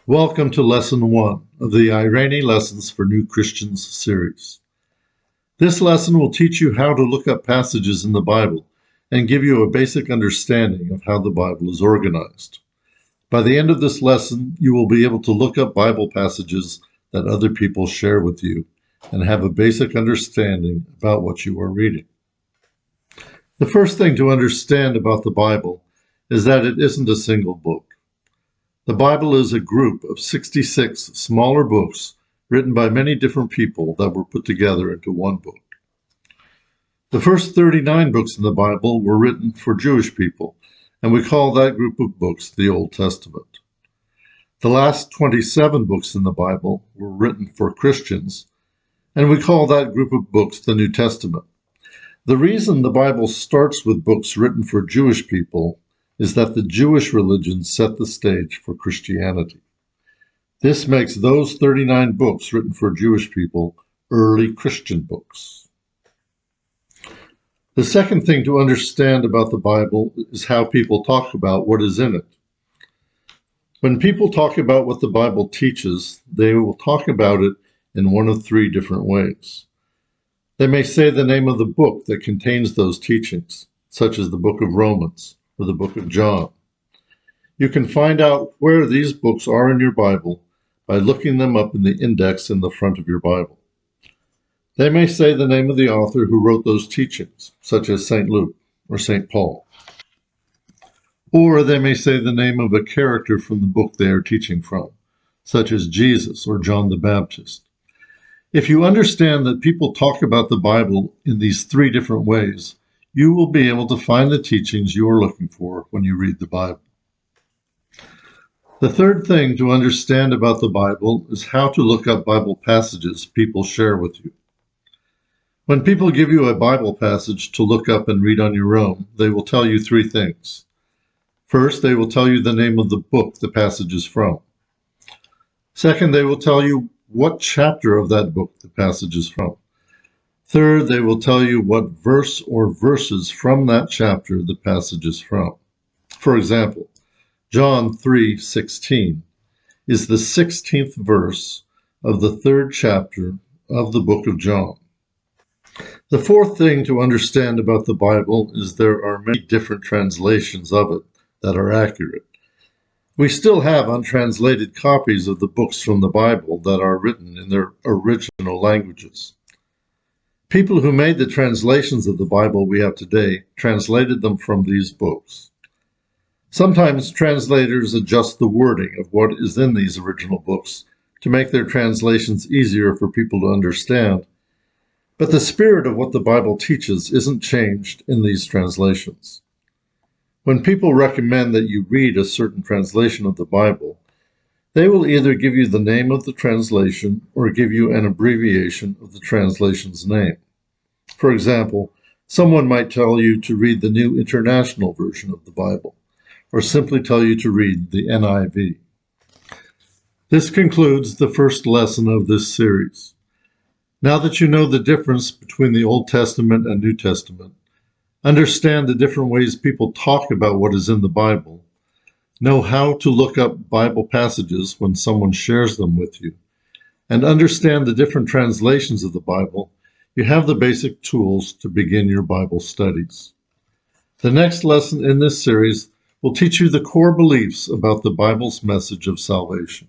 Welcome to Lesson 1 of the Eirene Lessons for New Christians series. This lesson will teach you how to look up passages in the Bible and give you a basic understanding of how the Bible is organized. By the end of this lesson, you will be able to look up Bible passages that other people share with you and have a basic understanding about what you are reading. The first thing to understand about the Bible is that it isn't a single book. The Bible is a group of 66 smaller books written by many different people that were put together into one book. The first 39 books in the Bible were written for Jewish people, and we call that group of books the Old Testament. The last 27 books in the Bible were written for Christians, and we call that group of books the New Testament. The reason the Bible starts with books written for Jewish people is that the Jewish religion set the stage for Christianity. This makes those 39 books written for Jewish people early Christian books. The second thing to understand about the Bible is how people talk about what is in it. When people talk about what the Bible teaches, they will talk about it in one of three different ways. They may say the name of the book that contains those teachings, such as the book of Romans or the book of John. You can find out where these books are in your Bible by looking them up in the index in the front of your Bible. They may say the name of the author who wrote those teachings, such as St. Luke or St. Paul. Or they may say the name of a character from the book they are teaching from, such as Jesus or John the Baptist. If you understand that people talk about the Bible in these three different ways, you will be able to find the teachings you are looking for when you read the Bible. The third thing to understand about the Bible is how to look up Bible passages people share with you. When people give you a Bible passage to look up and read on your own, they will tell you three things. First, they will tell you the name of the book the passage is from. Second, they will tell you what chapter of that book the passage is from. Third, they will tell you what verse or verses from that chapter the passage is from. For example, John 3:16 is the 16th verse of the 3rd chapter of the book of John. The fourth thing to understand about the Bible is there are many different translations of it that are accurate. We still have untranslated copies of the books from the Bible that are written in their original languages. People who made the translations of the Bible we have today translated them from these books. Sometimes translators adjust the wording of what is in these original books to make their translations easier for people to understand, but the spirit of what the Bible teaches isn't changed in these translations. When people recommend that you read a certain translation of the Bible, they will either give you the name of the translation or give you an abbreviation of the translation's name. For example, someone might tell you to read the New International Version of the Bible, or simply tell you to read the NIV. This concludes the first lesson of this series. Now that you know the difference between the Old Testament and New Testament, understand the different ways people talk about what is in the Bible, know how to look up Bible passages when someone shares them with you, and understand the different translations of the Bible, you have the basic tools to begin your Bible studies. The next lesson in this series will teach you the core beliefs about the Bible's message of salvation.